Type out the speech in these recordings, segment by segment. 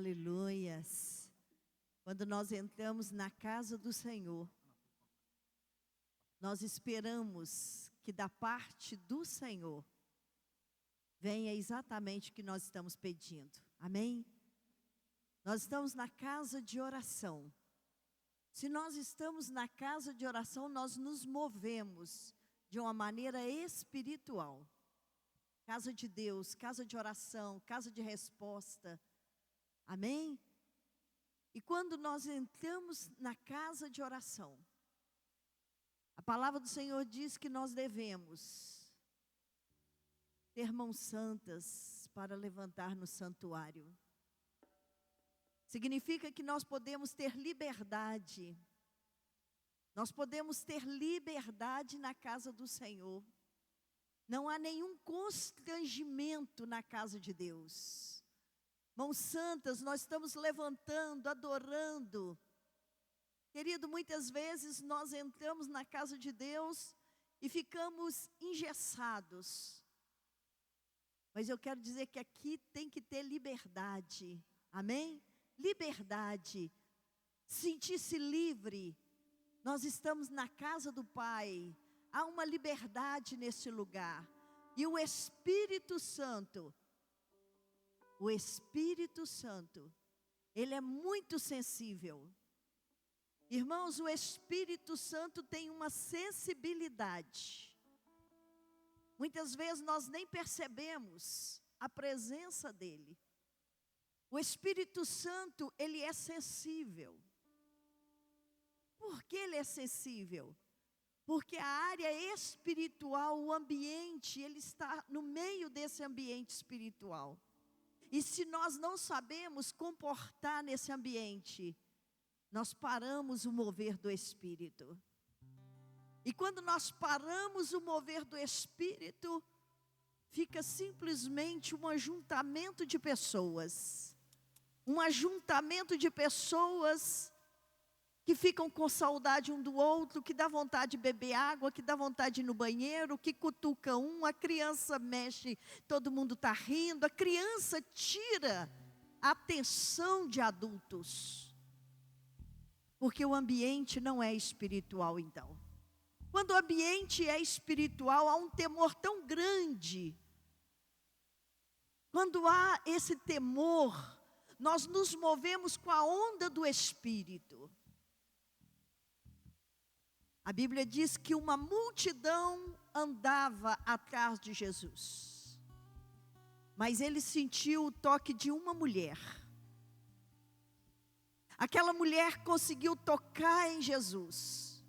Aleluias. Quando nós entramos na casa do Senhor, nós esperamos que da parte do Senhor venha exatamente o que nós estamos pedindo. Amém? Nós estamos na casa de oração. Se nós estamos na casa de oração, nós nos movemos de uma maneira espiritual. Casa de Deus, casa de oração, casa de resposta. Amém? E quando nós entramos na casa de oração, a palavra do Senhor diz que nós devemos ter mãos santas para levantar no santuário. Significa que nós podemos ter liberdade. Nós podemos ter liberdade na casa do Senhor. Não há nenhum constrangimento na casa de Deus. Mãos santas, nós estamos levantando, adorando. Querido, muitas vezes nós entramos na casa de Deus e ficamos engessados. Mas eu quero dizer que aqui tem que ter liberdade. Amém? Liberdade. Sentir-se livre. Nós estamos na casa do Pai. Há uma liberdade nesse lugar. E o Espírito Santo, Ele é muito sensível. Irmãos, o Espírito Santo tem uma sensibilidade. Muitas vezes nós nem percebemos a presença dEle. O Espírito Santo, Ele é sensível. Por que Ele é sensível? Porque a área espiritual, o ambiente, Ele está no meio desse ambiente espiritual. E se nós não sabemos comportar nesse ambiente, nós paramos o mover do Espírito. E quando nós paramos o mover do Espírito, fica simplesmente um ajuntamento de pessoas. Um ajuntamento de pessoas que ficam com saudade um do outro, que dá vontade de beber água, que dá vontade de ir no banheiro, que cutuca um, a criança mexe, todo mundo está rindo, a criança tira a atenção de adultos. Porque o ambiente não é espiritual então. Quando o ambiente é espiritual, há um temor tão grande. Quando há esse temor, nós nos movemos com a onda do Espírito. A Bíblia diz que uma multidão andava atrás de Jesus. Mas ele sentiu o toque de uma mulher. Aquela mulher conseguiu tocar em Jesus.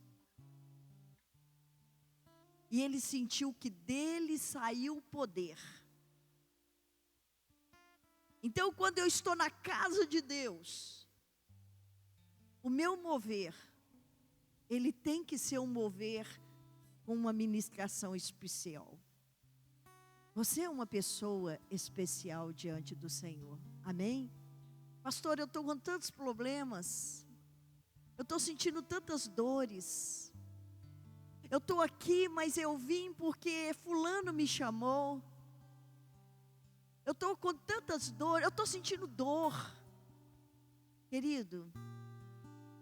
E ele sentiu que dele saiu o poder. Então, quando eu estou na casa de Deus, o meu mover, ele tem que ser um mover com uma ministração especial. Você é uma pessoa especial diante do Senhor. Amém? Pastor, eu estou com tantos problemas. Eu estou sentindo tantas dores. Eu estou aqui, mas eu vim porque fulano me chamou. Eu estou com tantas dores, eu estou sentindo dor. Querido,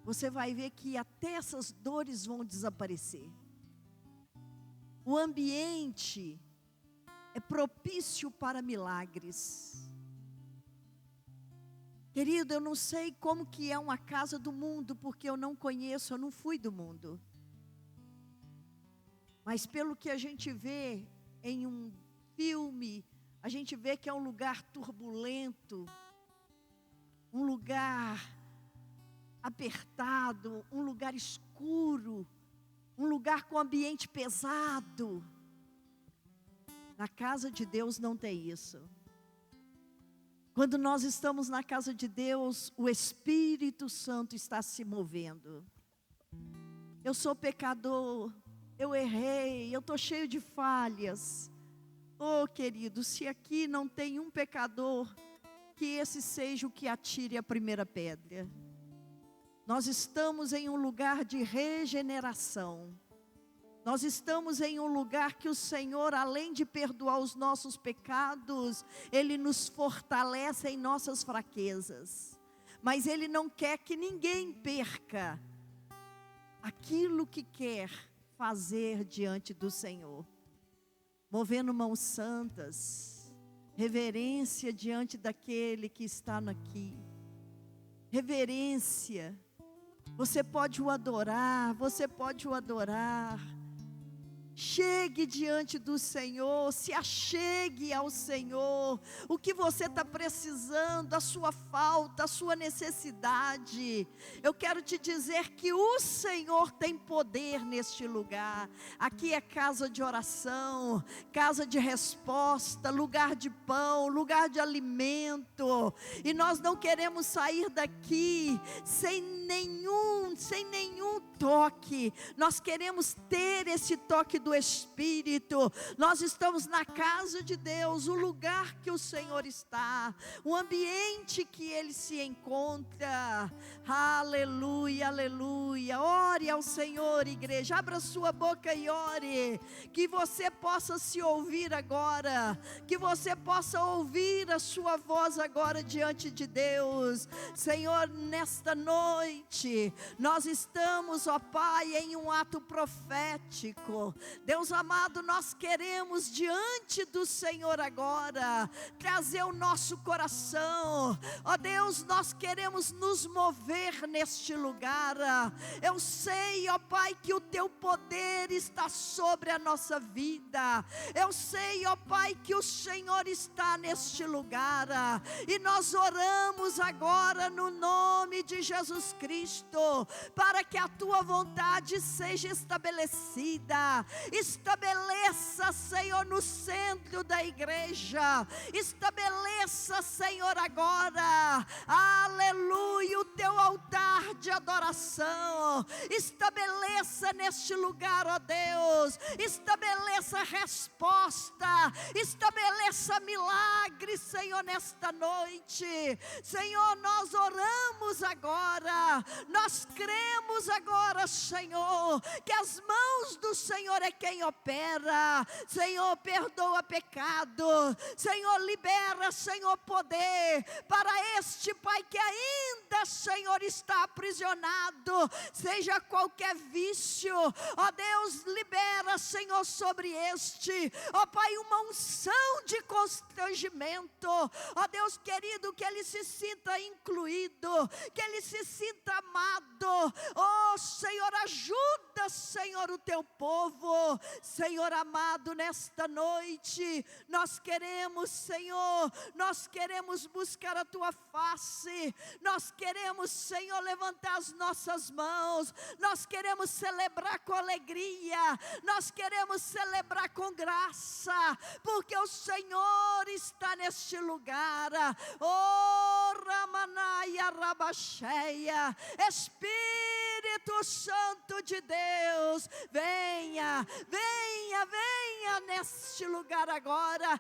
você vai ver que até essas dores vão desaparecer. O ambiente é propício para milagres. Querido, eu não sei como que é uma casa do mundo, porque eu não conheço, eu não fui do mundo. Mas pelo que a gente vê em um filme, a gente vê que é um lugar turbulento, um lugar apertado, um lugar escuro, um lugar com ambiente pesado. Na casa de Deus não tem isso. Quando nós estamos na casa de Deus, o Espírito Santo está se movendo. Eu sou pecador, eu errei, eu estou cheio de falhas. Oh, querido, se aqui não tem um pecador, que esse seja o que atire a primeira pedra. Nós estamos em um lugar de regeneração. Nós estamos em um lugar que o Senhor, além de perdoar os nossos pecados, Ele nos fortalece em nossas fraquezas. Mas Ele não quer que ninguém perca aquilo que quer fazer diante do Senhor. Movendo mãos santas, reverência diante daquele que está aqui. Reverência. Você pode o adorar, você pode o adorar. Chegue diante do Senhor, se achegue ao Senhor. O que você está precisando, a sua falta, a sua necessidade. Eu quero te dizer que o Senhor tem poder neste lugar. Aqui é casa de oração, casa de resposta, lugar de pão, lugar de alimento. E nós não queremos sair daqui sem nenhum toque. Nós queremos ter esse toque do Espírito. Nós estamos na casa de Deus, o lugar que o Senhor está, o ambiente que Ele se encontra. Aleluia, aleluia. Ore ao Senhor, igreja. Abra sua boca e ore. Que você possa se ouvir agora. Que você possa ouvir a sua voz agora diante de Deus. Senhor, nesta noite, nós estamos, ó Pai, em um ato profético. Deus amado, nós queremos diante do Senhor agora trazer o nosso coração. Ó Deus, nós queremos nos mover neste lugar. Eu sei, ó Pai, que o Teu poder está sobre a nossa vida. Eu sei, ó Pai, que o Senhor está neste lugar. E nós oramos agora no nome de Jesus Cristo, para que a Tua vontade seja estabelecida. Estabeleça, Senhor, no centro da igreja. Estabeleça, Senhor, agora, aleluia, o Teu altar de adoração. Estabeleça neste lugar, ó Deus. Estabeleça resposta. Estabeleça milagre, Senhor, nesta noite. Senhor, nós oramos agora. Nós cremos agora, Senhor, que as mãos do Senhor é quem opera. Senhor, perdoa pecado. Senhor, libera, Senhor, poder para este Pai que ainda, Senhor, está aprisionado, seja qualquer vício. Ó Deus, libera, Senhor, sobre este, ó Pai, uma unção de constrangimento. Ó Deus querido, que ele se sinta incluído, que ele se sinta amado. Ó Senhor, ajuda, Senhor, o Teu povo. Senhor amado, nesta noite, nós queremos, Senhor, nós queremos buscar a Tua face. Nós queremos, Senhor, levantar as nossas mãos. Nós queremos celebrar com alegria. Nós queremos celebrar com graça, porque o Senhor está neste lugar. Oh, Ramanaia Rabacheia, Espírito Santo de Deus, venha, venha, venha neste lugar agora.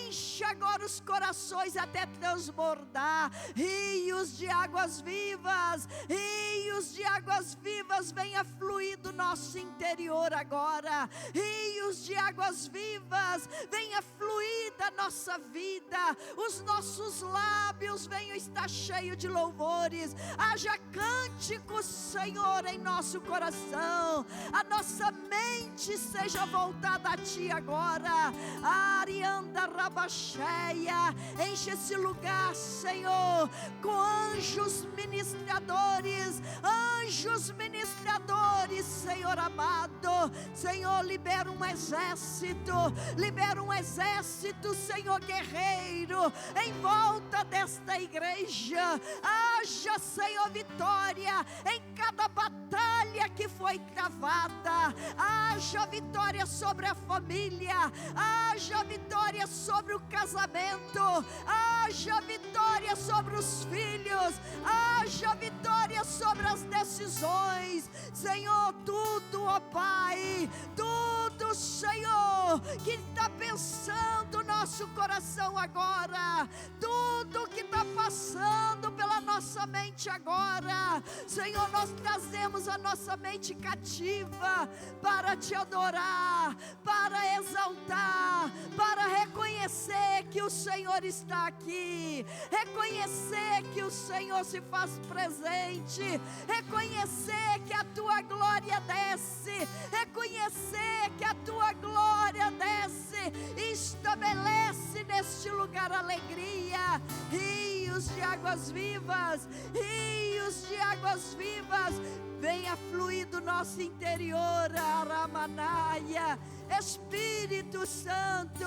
Enche agora os corações até transbordar. Rios de águas vivas, rios de águas vivas, venha fluir do nosso interior agora. Rios de águas vivas, venha fluir da nossa vida. Os nossos lábios venham estar cheios de louvores. Haja cânticos, Senhor, em nosso coração. A nossa mente seja voltada a Ti agora. Arianda Rabacheia, enche esse lugar, Senhor, com anjos ministradores. Anjos ministradores, Senhor amado. Senhor, libera um exército. Libera um exército, Senhor, guerreiro, em volta desta igreja. Haja, Senhor, vitória em cada batalha que foi travada. Haja vitória sobre a família. Haja vitória sobre o casamento. Haja vitória sobre os filhos. Haja vitória sobre as decisões. Senhor, tudo, ó Pai, tudo, Senhor, que está pensando nosso coração agora, tudo que está passando pela nossa mente agora. Senhor, nós trazemos a nossa mente cativa para te adorar, para exaltar, para reconhecer que o Senhor está aqui, reconhecer que o Senhor se faz presente, reconhecer que a tua glória desce, reconhecer que a tua glória desce e estabelece neste lugar alegria, rios de águas vivas, rios de águas vivas, venha fluir do nosso interior, Aramanaia. Espírito Santo,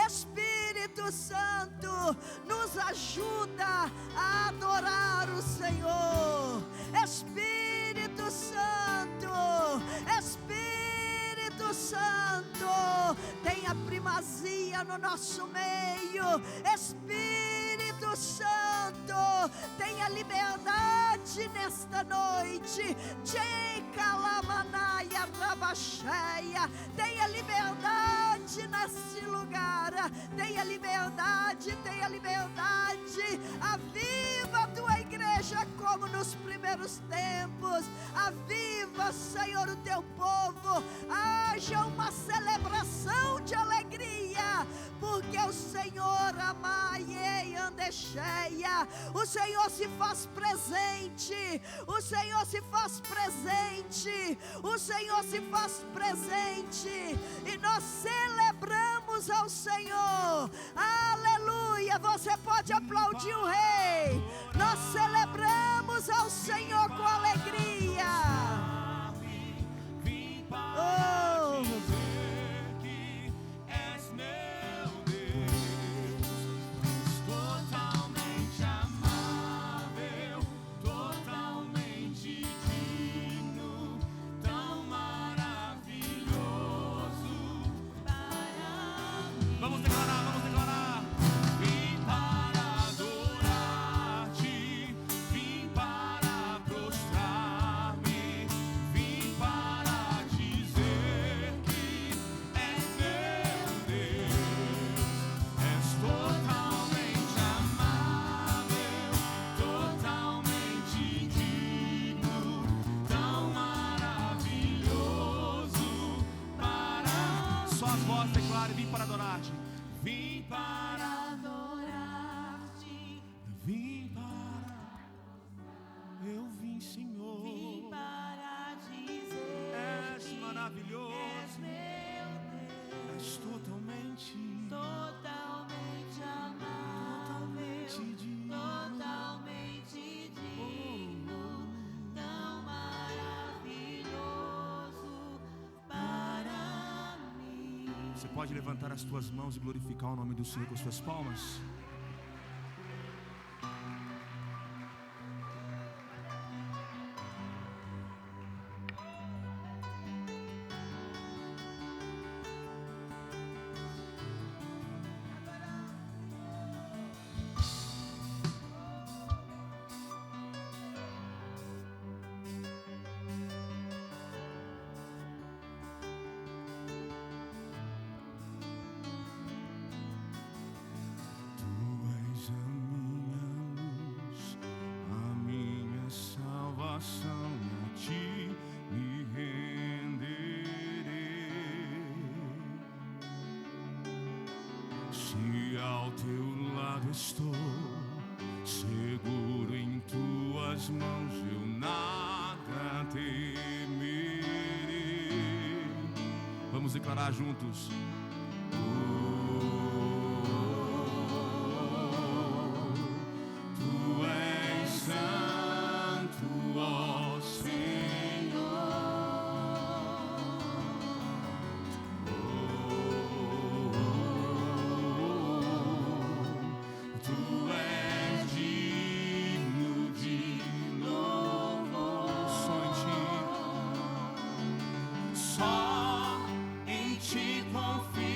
Espírito Santo, nos ajuda a adorar o Senhor. Espírito Santo, Espírito Santo, tenha primazia no nosso meio. Espírito Santo, tenha liberdade nesta noite. Tenha liberdade nesse lugar. Tenha liberdade, tenha liberdade. Aviva a tua igreja como nos primeiros tempos. Aviva, Senhor, o teu povo. Haja uma celebração de alegria, porque o Senhor amai andecheia. O Senhor se faz presente. O Senhor se faz presente. O Senhor se faz presente. E nós celebramos ao Senhor. Aleluia. Você pode aplaudir o Rei. Nós celebramos ao Senhor com alegria. Oh, vamos declarar. Vim para adorar-te, vim para prostrar-me, vim para dizer que és meu Deus. És totalmente amável, totalmente digno, tão maravilhoso para... Só as vozes declarem, vim para adorar-te. Vim para adorar-te, vim para... Eu vim, Senhor, Vim para dizer és que maravilhoso, és meu Deus, és totalmente totalmente digno, totalmente digno, tão maravilhoso para mim. Você pode levantar as tuas mãos e glorificar o nome do Senhor com as suas palmas? E a ti me renderei. Se ao teu lado estou, seguro em tuas mãos, eu nada temerei. Vamos declarar juntos. Tu és santo, ó Senhor. Tu és digno de louvor. Só em ti confio.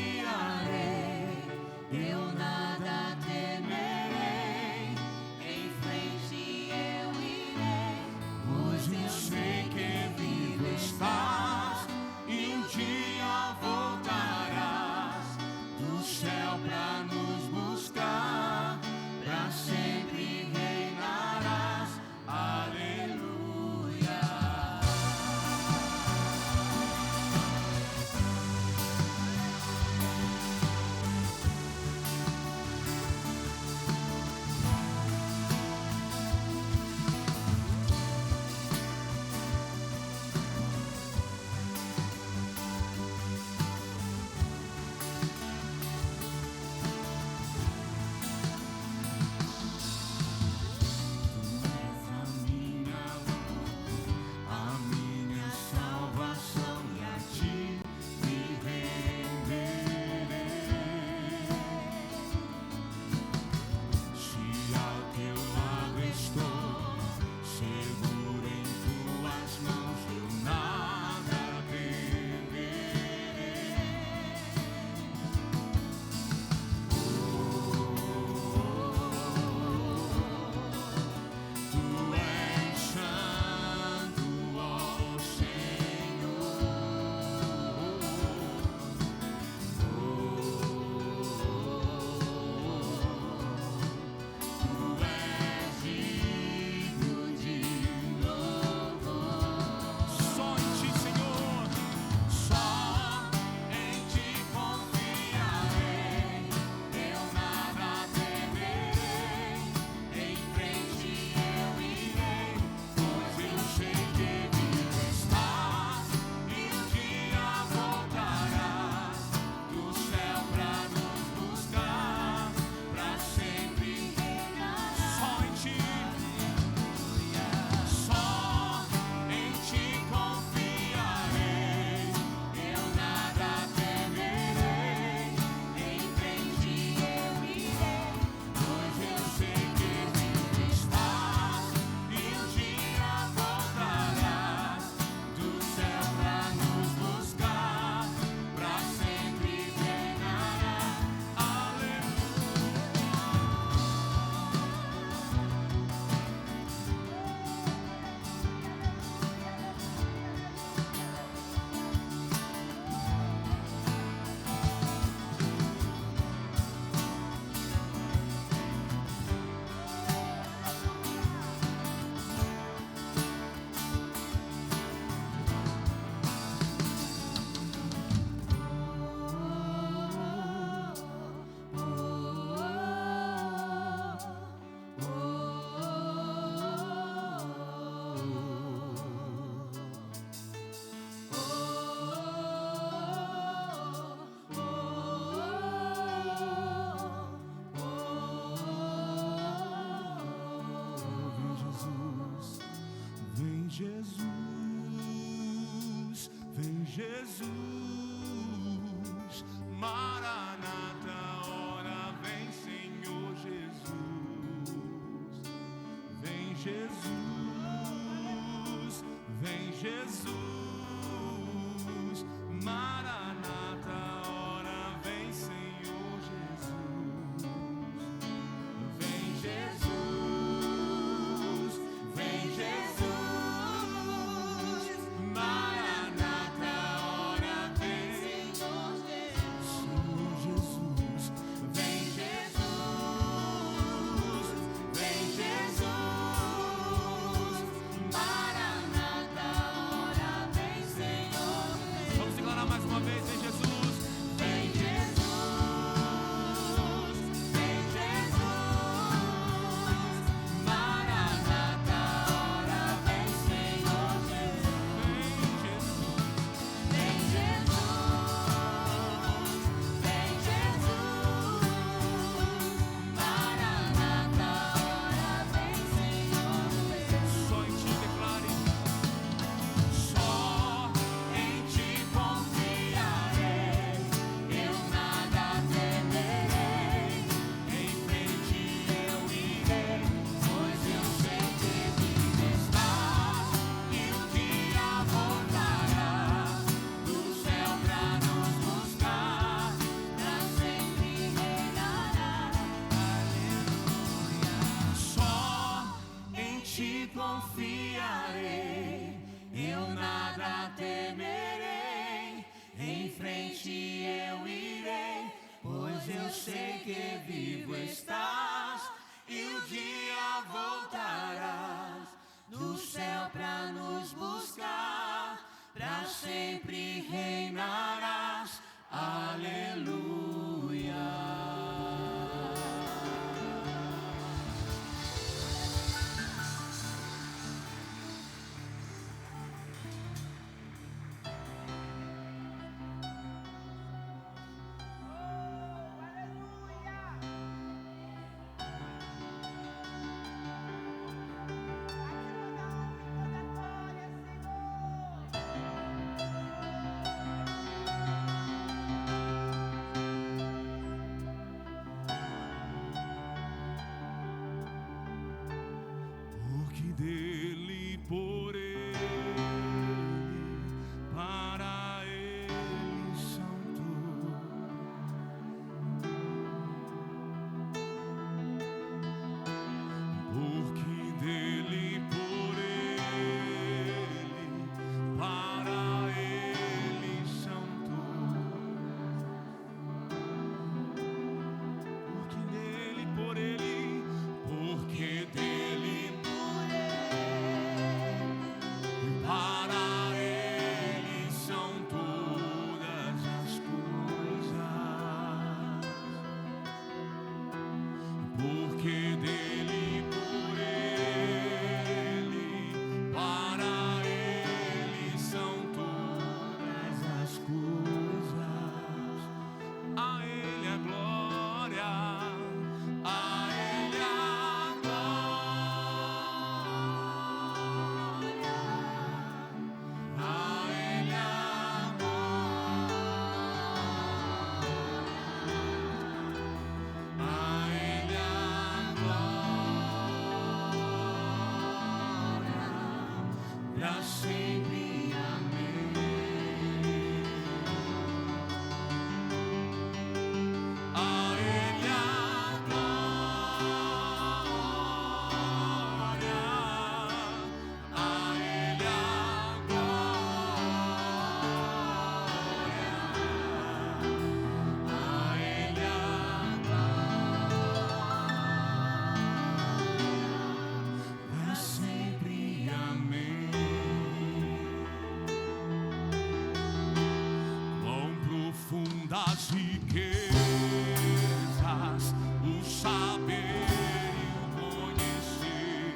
confiarei, eu nada temerei, em frente eu irei, pois eu sei que vivo estás, e o dia voltarás, do céu pra nos buscar, pra sempre reinarás, aleluia. Porque dele, por ele, para ele são tudo. Porque dele, por ele, para ele são tudo. Porque dele, por ele, porque dele, para ele são todas as coisas. Porque dele, por ele, para ele são todas as coisas. A ele a glória, a ele a glória, a ele a glória, a ele a glória, pra sempre, amém. A ele a glória, a ele a glória, a ele a glória, pra sempre, amém. Quão profundas riquezas, o saber e o conhecer.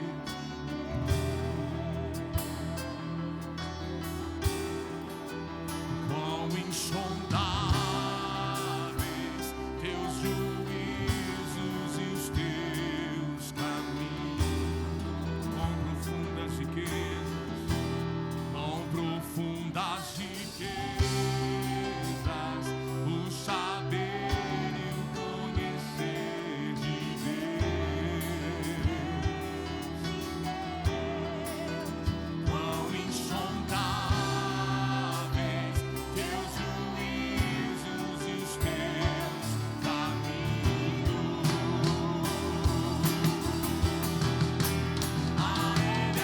Quão insondáveis teus juízos e os teus caminhos. Quão profundas riquezas, quão profundas riquezas, o saber e o conhecer de Deus. Quão insondáveis teus juízos e os teus caminhos. A ele a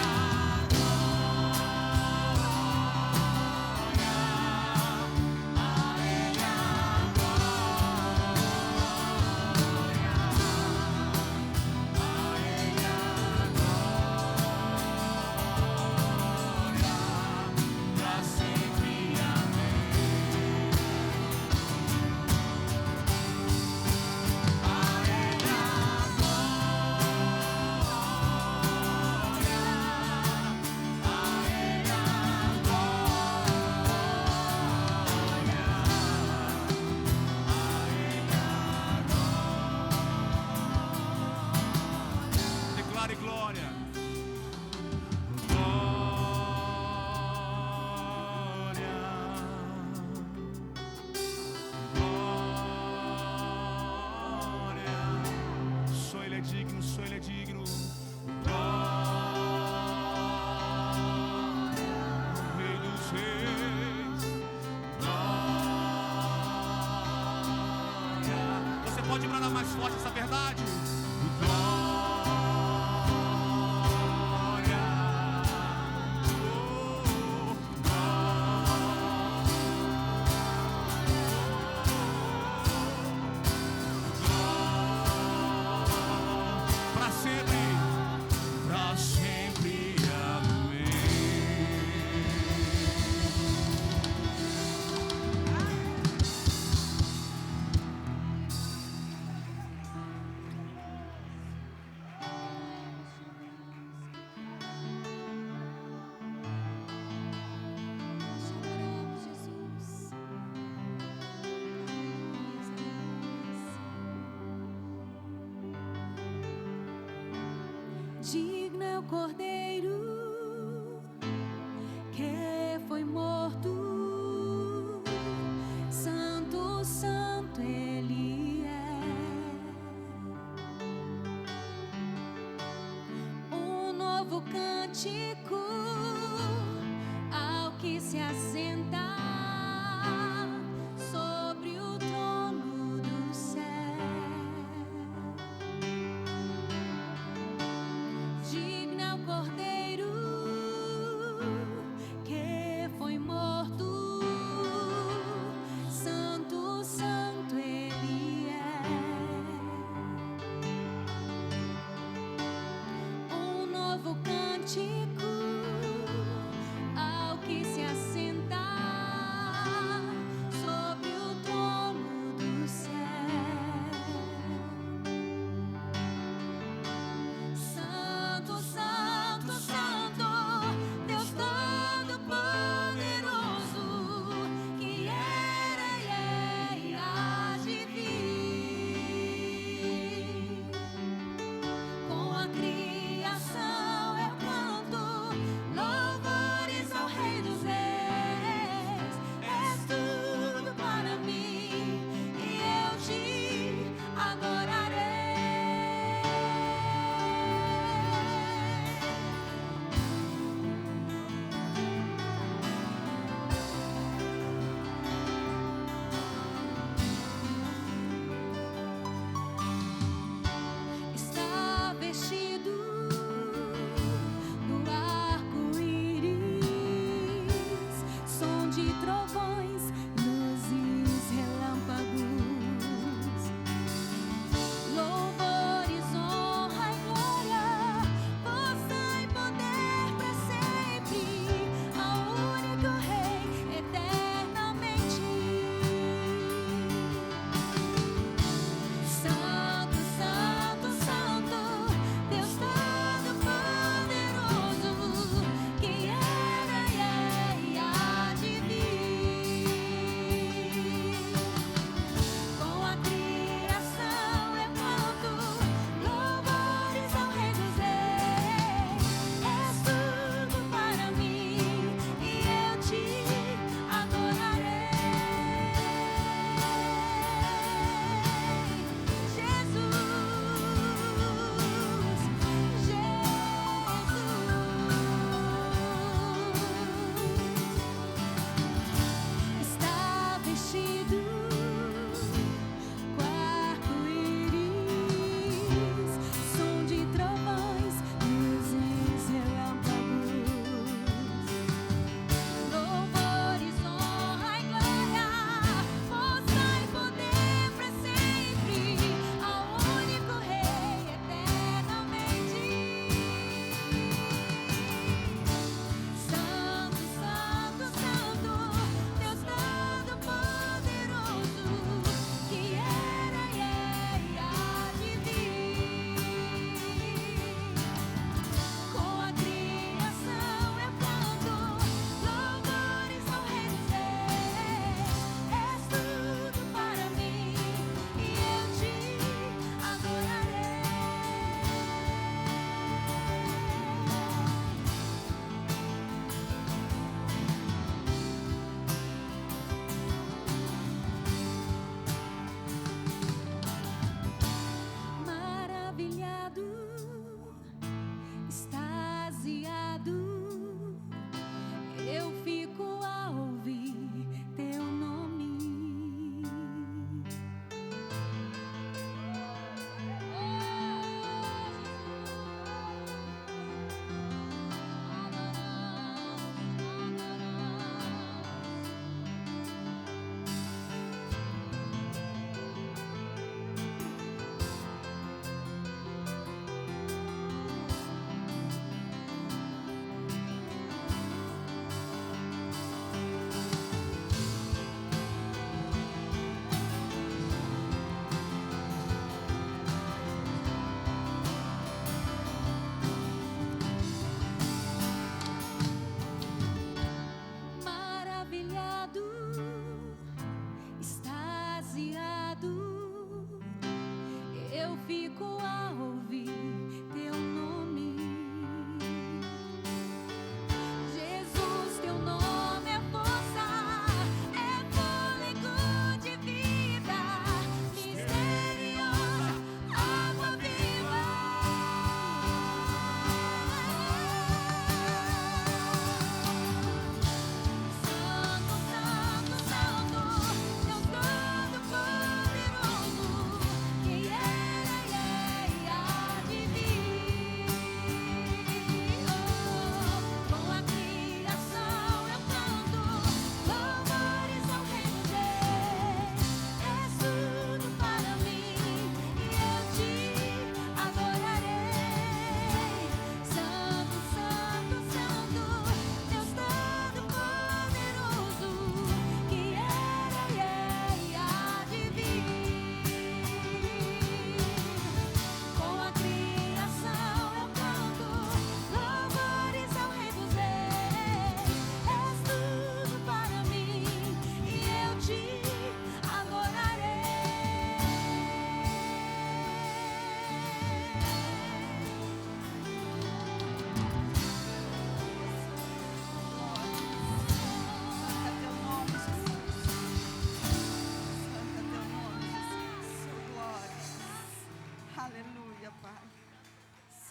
pra sempre, amém. A ele a glória, a ele a glória. Declare glória. Glória. Glória. Só ele é digno, só ele é digno. Glória. Rei dos reis. Glória. Você pode bradar mais forte essa verdade? Glória. Digno é o Cordeiro que foi morto, santo, santo Ele é. Um novo cântico ao que se assenta sobre o trono do céu. Digno é o Cordeiro que foi morto, santo, santo Ele é. Um novo cântico ao que se assenta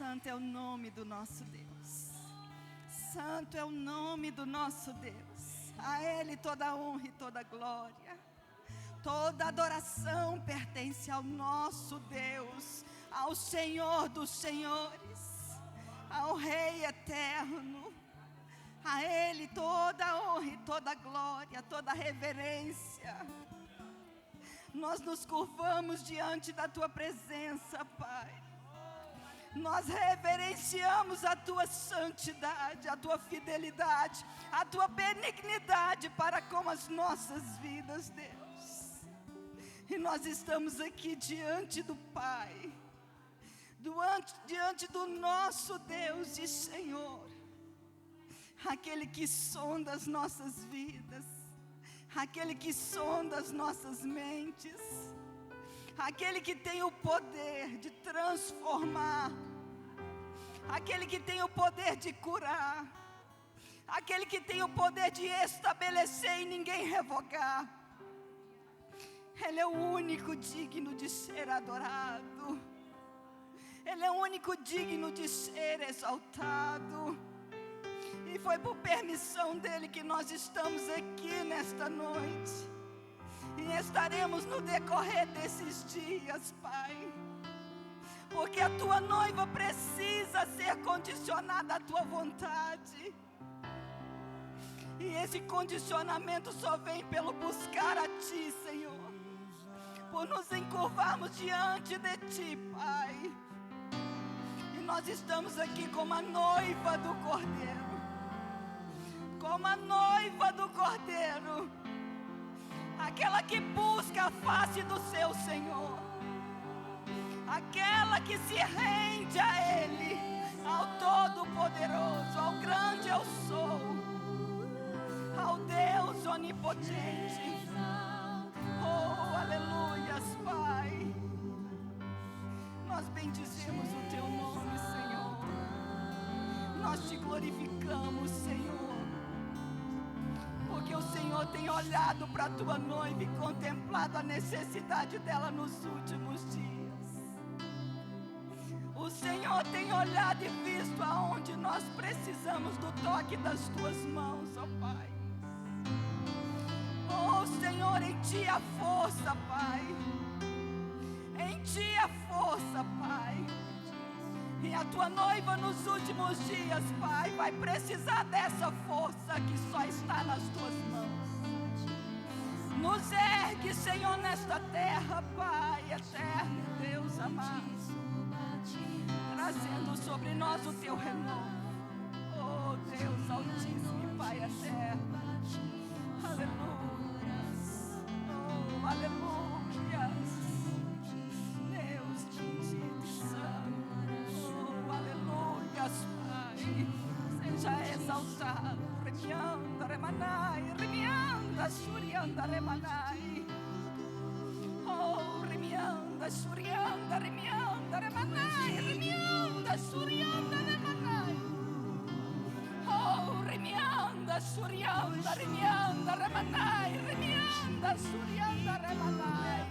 Santo é o nome do nosso Deus. Santo é o nome do nosso Deus. A Ele toda honra e toda glória. Toda adoração pertence ao nosso Deus, ao Senhor dos Senhores, ao Rei eterno. A Ele toda honra e toda glória, toda reverência. Nós nos curvamos diante da Tua presença, Pai. Nós reverenciamos a Tua santidade, a Tua fidelidade, a Tua benignidade para com as nossas vidas, Deus. E nós estamos aqui diante do Pai, diante do nosso Deus e Senhor, aquele que sonda as nossas vidas, aquele que sonda as nossas mentes, aquele que tem o poder de transformar, aquele que tem o poder de curar, aquele que tem o poder de estabelecer e ninguém revogar. Ele é o único digno de ser adorado. Ele é o único digno de ser exaltado. E foi por permissão dele que nós estamos aqui nesta noite. E estaremos no decorrer desses dias, Pai. Porque a Tua noiva precisa ser condicionada à Tua vontade. E esse condicionamento só vem pelo buscar a Ti, Senhor. Por nos encurvarmos diante de Ti, Pai. E nós estamos aqui como a noiva do Cordeiro. Como a noiva do Cordeiro. Aquela que busca a face do seu Senhor. Aquela que se rende a Ele, ao Todo-Poderoso, ao grande eu sou, ao Deus onipotente. Oh, aleluias, Pai. Nós bendizemos o Teu nome, Senhor. Nós Te glorificamos, Senhor. Porque o Senhor tem olhado para a Tua noiva e contemplado a necessidade dela nos últimos dias. O Senhor tem olhado e visto aonde nós precisamos do toque das Tuas mãos, ó Pai. Oh Senhor, em Ti a força, Pai. Em Ti a força, Pai. E a Tua noiva nos últimos dias, Pai, vai precisar dessa força que só está nas Tuas mãos. Nos ergue, Senhor, nesta terra, Pai eterno, Deus amado, trazendo sobre nós o Teu renovo. Oh Deus altíssimo e Pai eterno. Aleluia. Oh, aleluia. Deus bendito e santo. Oh, aleluia, Pai. Seja exaltado. Remianda, remanai, remianda, surianda, remanai. Oh, remianda, surianda, remianda, remanai, remianda, surianda, remanai. Oh, remianda, surianda, remianda, remanai, remianda, surianda, remanai.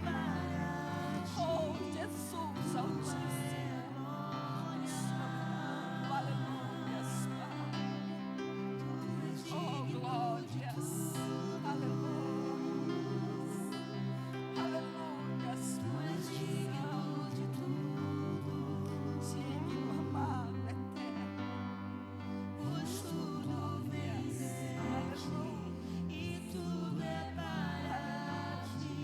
Oh, Jesus altíssimo. Aleluia, Pai. Oh, glórias. Aleluia. Aleluia, Pai. Digno, amado, eterno. Pois tudo vês, aleluia, e tudo é para ti.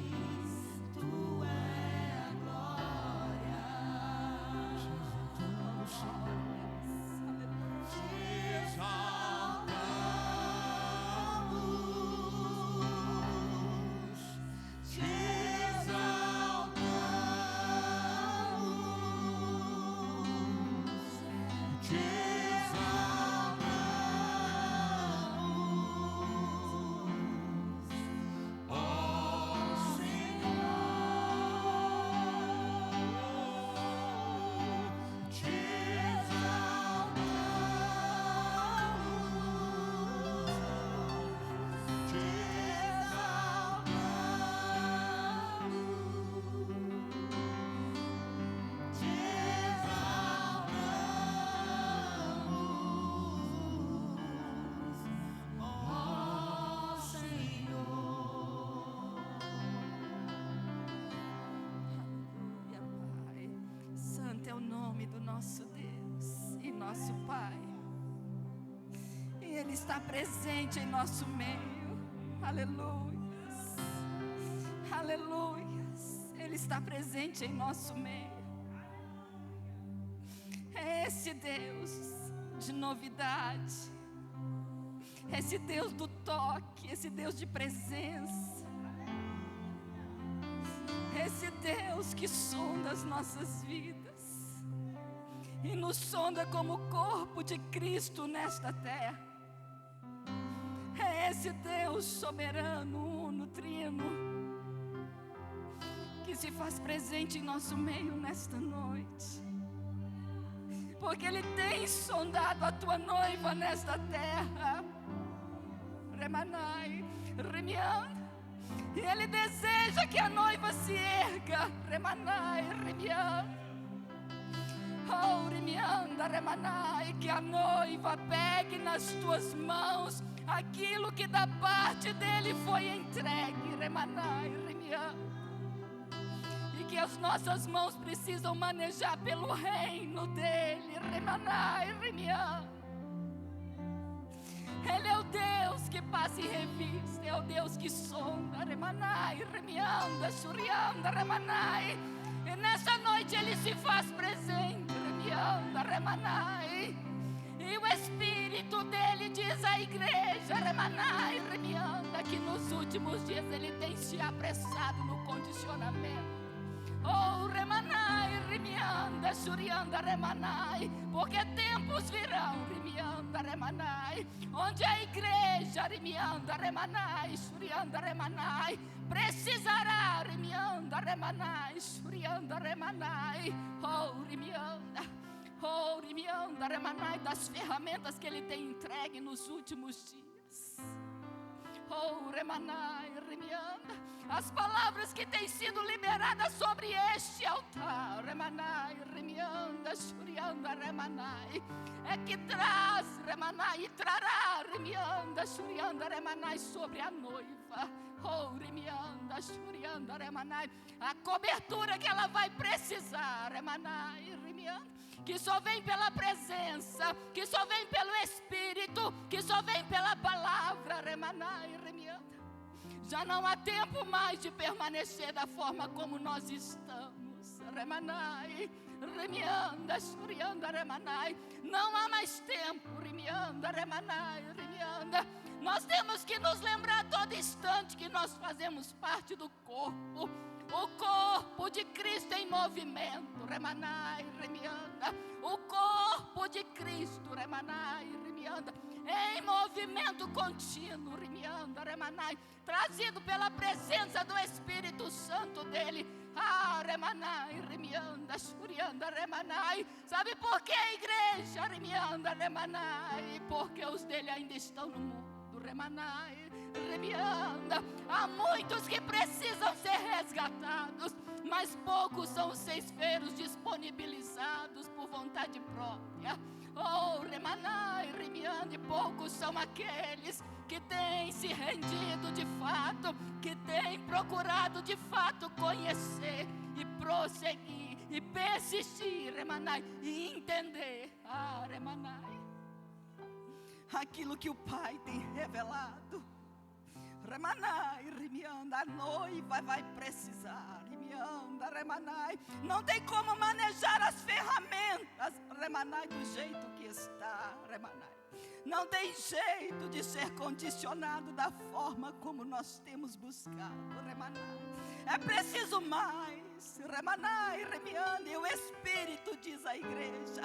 nosso Pai. E Ele está presente em nosso meio. Aleluias. Aleluias. Ele está presente em nosso meio. É esse Deus de novidade. Esse Deus do toque. Esse Deus de presença. Esse Deus que sonda as nossas vidas e nos sonda como o corpo de Cristo nesta terra. É esse Deus soberano, uno, trino, que se faz presente em nosso meio nesta noite. Porque Ele tem sondado a tua noiva nesta terra. Remanai, Remian. E Ele deseja que a noiva se erga. Remanai, Remian. Oh, Remianda, Remanai. Que a noiva pegue nas tuas mãos aquilo que da parte dele foi entregue. Remanai, Remian. E que as nossas mãos precisam manejar pelo reino dele. Remanai, Remian. Ele é o Deus que passa em revista, é o Deus que sonda, Remanai, Remianda, Shurianda, Remanai. E nessa noite Ele se faz presente, Remianda, Remanai. E o Espírito dele diz à igreja, Remanai, Remianda, que nos últimos dias Ele tem se apressado no condicionamento. Oh, Remanai, Remianda, Shurianda, Remanai. Porque tempos virão, Remianda, Remanai, onde a igreja, Remianda, Remanai, Shurianda, Remanai, precisará, Remianda, Remanai, Shurianda, Remanai. Oh, Remianda, Remanai, das ferramentas que Ele tem entregue nos últimos dias. Oh, Remanai, Remianda, as palavras que têm sido liberadas sobre este altar, Remanai, Remianda, Shurianda, Remanai, é que traz, Remanai, e trará, Remianda, Shurianda, Remanai, sobre a noiva. Oh, Remianda, Shurianda, Remanai, a cobertura que ela vai precisar, Remanai, Remianda, que só vem pela presença, que só vem pelo Espírito, que só vem pela palavra, Remanai, Remianda. Já não há tempo mais de permanecer da forma como nós estamos, Remanai, Remianda, Shurianda, Remanai. Não há mais tempo, Remianda, Remanai, Remianda. Nós temos que nos lembrar a todo instante que nós fazemos parte do corpo. O corpo de Cristo em movimento, Remanai, Remianda. O corpo de Cristo, Remanai, Remianda, em movimento contínuo, Remianda, Remanai, trazido pela presença do Espírito Santo dele. Ah, Remanai, Remianda, Shurianda, Remanai. Sabe por que a igreja, Remianda, Remanai? Porque os dele ainda estão no mundo, Remanai, Remianda. Há muitos que precisam ser resgatados, mas poucos são os ceifeiros disponibilizados por vontade própria. Oh, Remanai, Remianda, e poucos são aqueles que têm se rendido de fato, que têm procurado de fato conhecer e prosseguir e persistir, Remanai, e entender, ah, Remanai, aquilo que o Pai tem revelado. Remanai, Remianda, a noiva vai precisar, Remianda, Remanai. Não tem como manejar as ferramentas, Remanai, do jeito que está, Remanai. Não tem jeito de ser condicionado da forma como nós temos buscado, Remanai. É preciso mais, Remanai, Remianda, e o Espírito diz à igreja,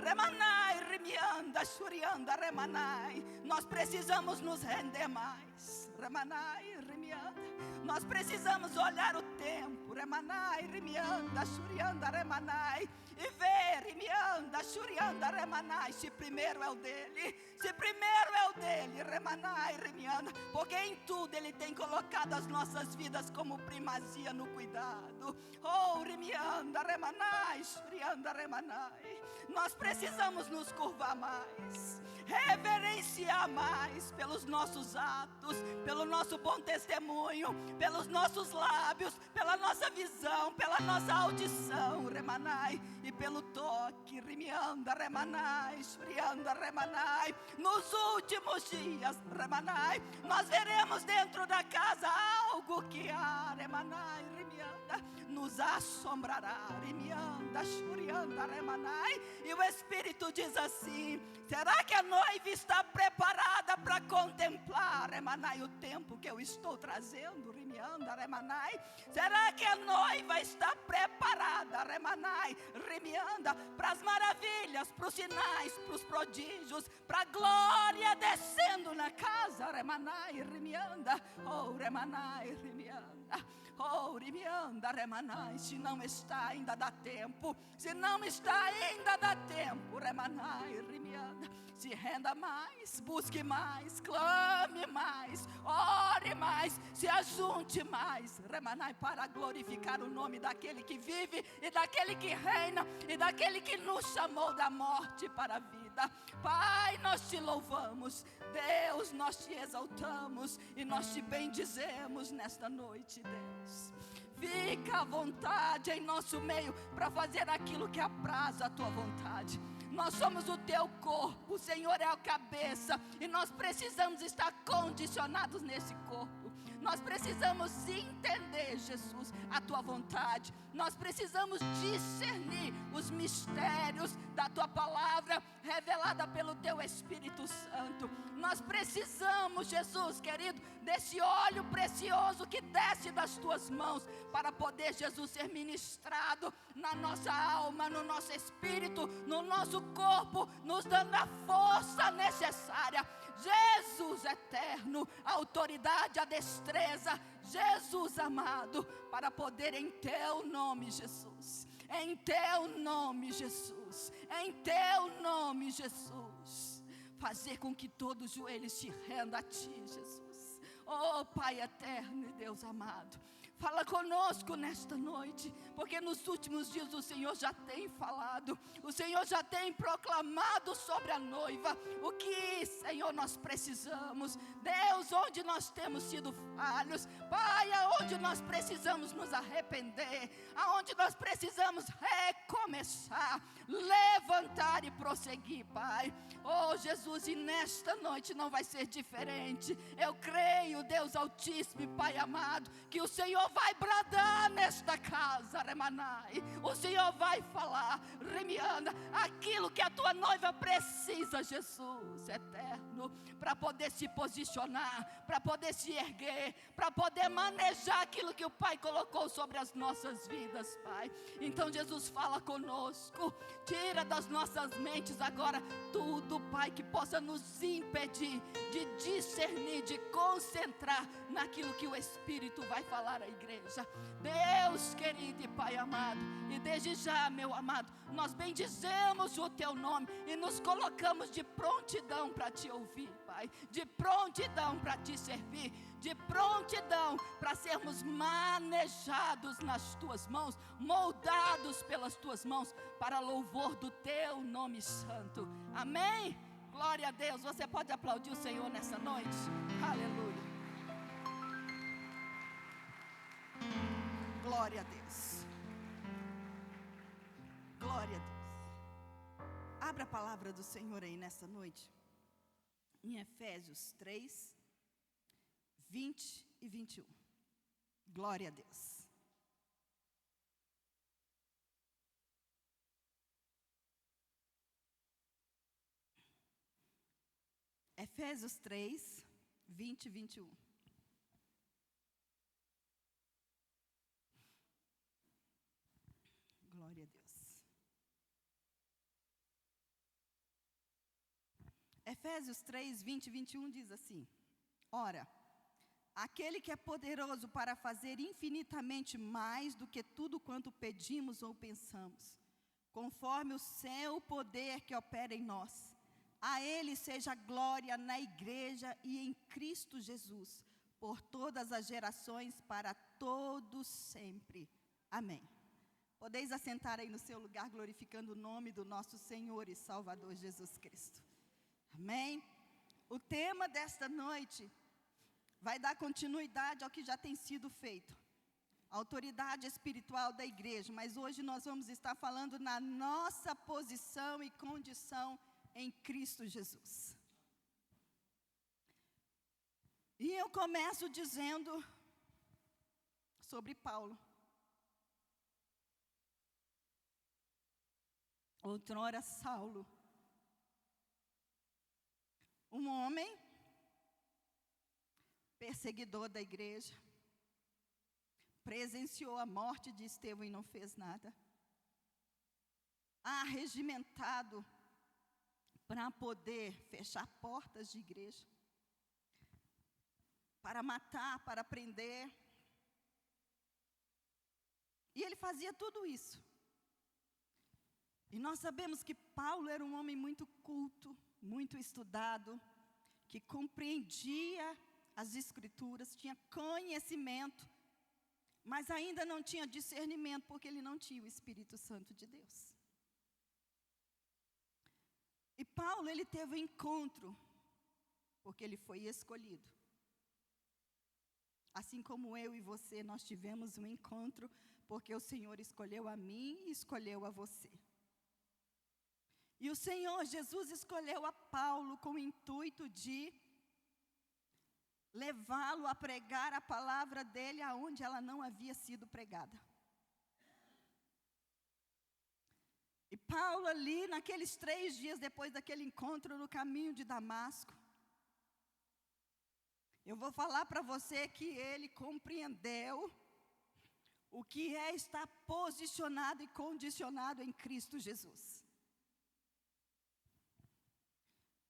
Remanai, Remianda, Shurianda, Remanai. Nós precisamos nos render mais, Remanai, Remianda. Nós precisamos olhar o tempo, Remanai, Remianda, Shurianda, Remanai, e ver, Remianda, Shurianda, Remanai, se primeiro é o dele, se primeiro é o dele, Remanai, Remianda, porque em tudo ele tem colocado as nossas vidas como primazia no cuidado. Oh, Remianda, Remanai, Shurianda, Remanai. Nós precisamos nos curvar mais. reverenciar mais pelos nossos atos, pelo nosso bom testemunho, pelos nossos lábios, pela nossa visão, pela nossa audição, remanai, e pelo toque, rimianda, remanai, shurianda, remanai. Nos últimos dias, remanai, nós veremos dentro da casa algo que há, remanai, rimianda, nos assombrará, rimianda, shurianda, remanai. E o Espírito diz assim: será que a noiva está preparada para contemplar, remanai, o tempo que eu estou trazendo, rimianda, remanai? Será que a noiva está preparada, remanai, rimianda, para as maravilhas, para os sinais, para os prodígios, para a glória descendo na casa, remanai, rimianda, oh, remanai, rimianda, oh, rimianda, remanai? Se não está, ainda dá tempo. Se não está, ainda dá tempo, remanai, rimianda. Se renda mais, busque mais, clame mais, ore mais, se ajunte mais, remanai, para glorificar o nome daquele que vive e daquele que reina e daquele que nos chamou da morte para a vida. Pai, nós te louvamos, Deus, nós te exaltamos e nós te bendizemos nesta noite, Deus. Fica à vontade em nosso meio para fazer aquilo que apraz a tua vontade. Nós somos o teu corpo, o Senhor é a cabeça, e nós precisamos estar condicionados nesse corpo. Nós precisamos entender, Jesus, a tua vontade. Nós precisamos discernir os mistérios da tua palavra revelada pelo teu Espírito Santo. Nós precisamos, Jesus querido, desse óleo precioso que desce das tuas mãos para poder, Jesus, ser ministrado na nossa alma, no nosso espírito, no nosso corpo, nos dando a força necessária. Jesus eterno, a autoridade, a destreza, Jesus amado, para poder em teu nome, Jesus, em teu nome, Jesus, em teu nome, Jesus, fazer com que todo o joelho se renda a ti, Jesus. Oh Pai eterno e Deus amado, fala conosco nesta noite, porque nos últimos dias o Senhor já tem falado, o Senhor já tem proclamado sobre a noiva o que, Senhor, nós precisamos. Deus, onde nós temos sido falhos, Pai, aonde nós precisamos nos arrepender, aonde nós precisamos recomeçar, levantar e prosseguir, Pai. Oh Jesus, e nesta noite não vai ser diferente. Eu creio, Deus Altíssimo e Pai amado, que o Senhor vai bradar nesta casa, remanai. O Senhor vai falar, remianda, aquilo que a tua noiva precisa, Jesus eterno, para poder se posicionar, para poder se erguer, para poder manejar aquilo que o Pai colocou sobre as nossas vidas, Pai. Então Jesus, fala conosco, tira das nossas mentes agora tudo, Pai, que possa nos impedir de discernir, de concentrar naquilo que o Espírito vai falar à igreja. Deus querido e Pai amado, e desde já, meu amado, nós bendizemos o teu nome e nos colocamos de prontidão para te ouvir, Pai, de prontidão para te servir, de prontidão para sermos manejados nas tuas mãos, moldados pelas tuas mãos, para louvor do teu nome santo. Amém? Glória a Deus. Você pode aplaudir o Senhor nessa noite? Aleluia. Glória a Deus. Glória a Deus. Abra a palavra do Senhor aí nessa noite, em Efésios 3, 20 e 21. Glória a Deus. Efésios 3, 20 e 21. Glória a Deus. Efésios 3, 20 e 21 diz assim: ora, aquele que é poderoso para fazer infinitamente mais do que tudo quanto pedimos ou pensamos, conforme o seu poder que opera em nós, a Ele seja glória na igreja e em Cristo Jesus, por todas as gerações, para todos sempre. Amém. Podeis assentar aí no seu lugar, glorificando o nome do nosso Senhor e Salvador Jesus Cristo. Amém? O tema desta noite vai dar continuidade ao que já tem sido feito. A autoridade espiritual da igreja. Mas hoje nós vamos estar falando na nossa posição e condição em Cristo Jesus. E eu começo dizendo sobre Paulo. Outrora Saulo, um homem perseguidor da igreja, presenciou a morte de Estevão e não fez nada, arregimentado para poder fechar portas de igreja, para matar, para prender. E ele fazia tudo isso. E nós sabemos que Paulo era um homem muito culto, muito estudado, que compreendia as Escrituras, tinha conhecimento, mas ainda não tinha discernimento, porque ele não tinha o Espírito Santo de Deus. E Paulo, ele teve um encontro, porque ele foi escolhido. Assim como eu e você, nós tivemos um encontro, porque o Senhor escolheu a mim e escolheu a você. E o Senhor Jesus escolheu a Paulo com o intuito de levá-lo a pregar a palavra dele aonde ela não havia sido pregada. E Paulo ali, naqueles 3 dias depois daquele encontro no caminho de Damasco, eu vou falar para você que ele compreendeu o que é estar posicionado e condicionado em Cristo Jesus.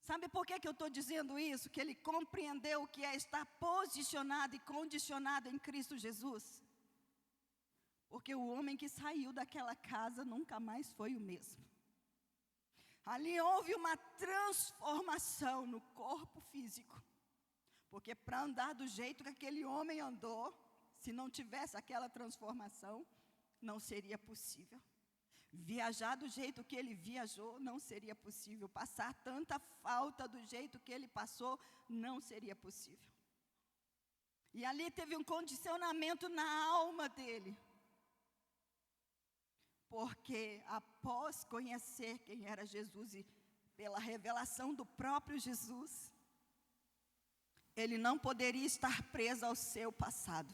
Sabe por que eu estou dizendo isso? Que ele compreendeu o que é estar posicionado e condicionado em Cristo Jesus. Porque o homem que saiu daquela casa nunca mais foi o mesmo. Ali houve uma transformação no corpo físico. Porque para andar do jeito que aquele homem andou, se não tivesse aquela transformação, não seria possível. Viajar do jeito que ele viajou, não seria possível. Passar tanta falta do jeito que ele passou, não seria possível. E ali teve um condicionamento na alma dele. Porque após conhecer quem era Jesus e pela revelação do próprio Jesus, ele não poderia estar preso ao seu passado.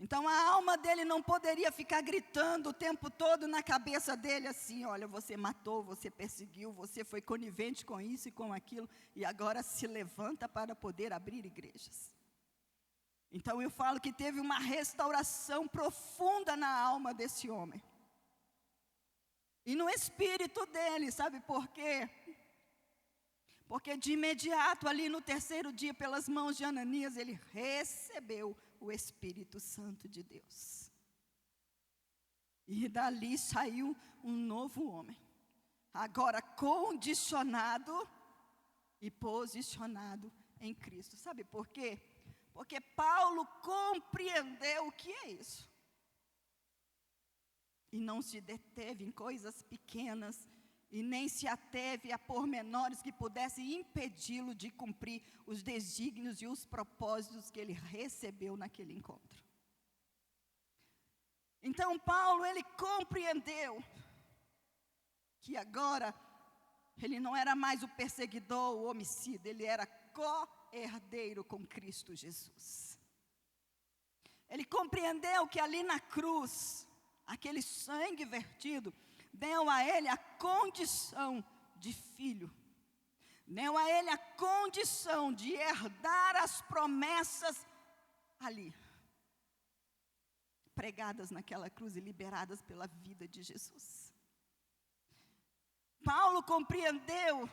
Então a alma dele não poderia ficar gritando o tempo todo na cabeça dele assim: olha, você matou, você perseguiu, você foi conivente com isso e com aquilo, e agora se levanta para poder abrir igrejas. Então eu falo que teve uma restauração profunda na alma desse homem. E no espírito dele, sabe por quê? Porque de imediato ali no 3º dia, pelas mãos de Ananias, ele recebeu o Espírito Santo de Deus. E dali saiu um novo homem. Agora condicionado e posicionado em Cristo. Sabe por quê? Porque Paulo compreendeu o que é isso. E não se deteve em coisas pequenas, e nem se ateve a pormenores que pudessem impedi-lo de cumprir os desígnios e os propósitos que ele recebeu naquele encontro. Então Paulo, ele compreendeu que agora ele não era mais o perseguidor, o homicida, ele era co-herdeiro com Cristo Jesus. Ele compreendeu que ali na cruz, aquele sangue vertido deu a ele a condição de filho. Deu a ele a condição de herdar as promessas ali, pregadas naquela cruz e liberadas pela vida de Jesus. Paulo compreendeu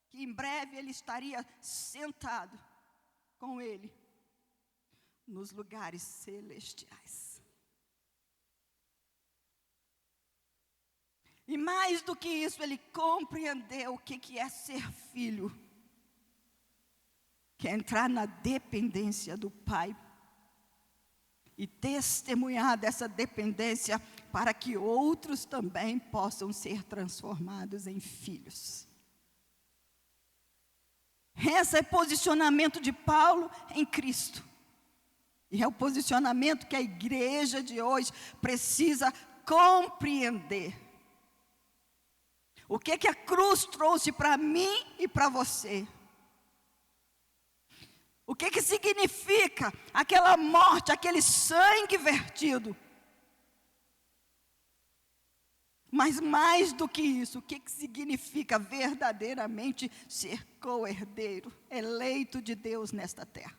que em breve ele estaria sentado com ele nos lugares celestiais. E mais do que isso, ele compreendeu o que é ser filho. Que é entrar na dependência do Pai. e testemunhar dessa dependência para que outros também possam ser transformados em filhos. Esse é o posicionamento de Paulo em Cristo. E é o posicionamento que a igreja de hoje precisa compreender. O que a cruz trouxe para mim e para você? O que significa aquela morte, aquele sangue vertido? Mas mais do que isso, o que significa verdadeiramente ser co-herdeiro, eleito de Deus nesta terra?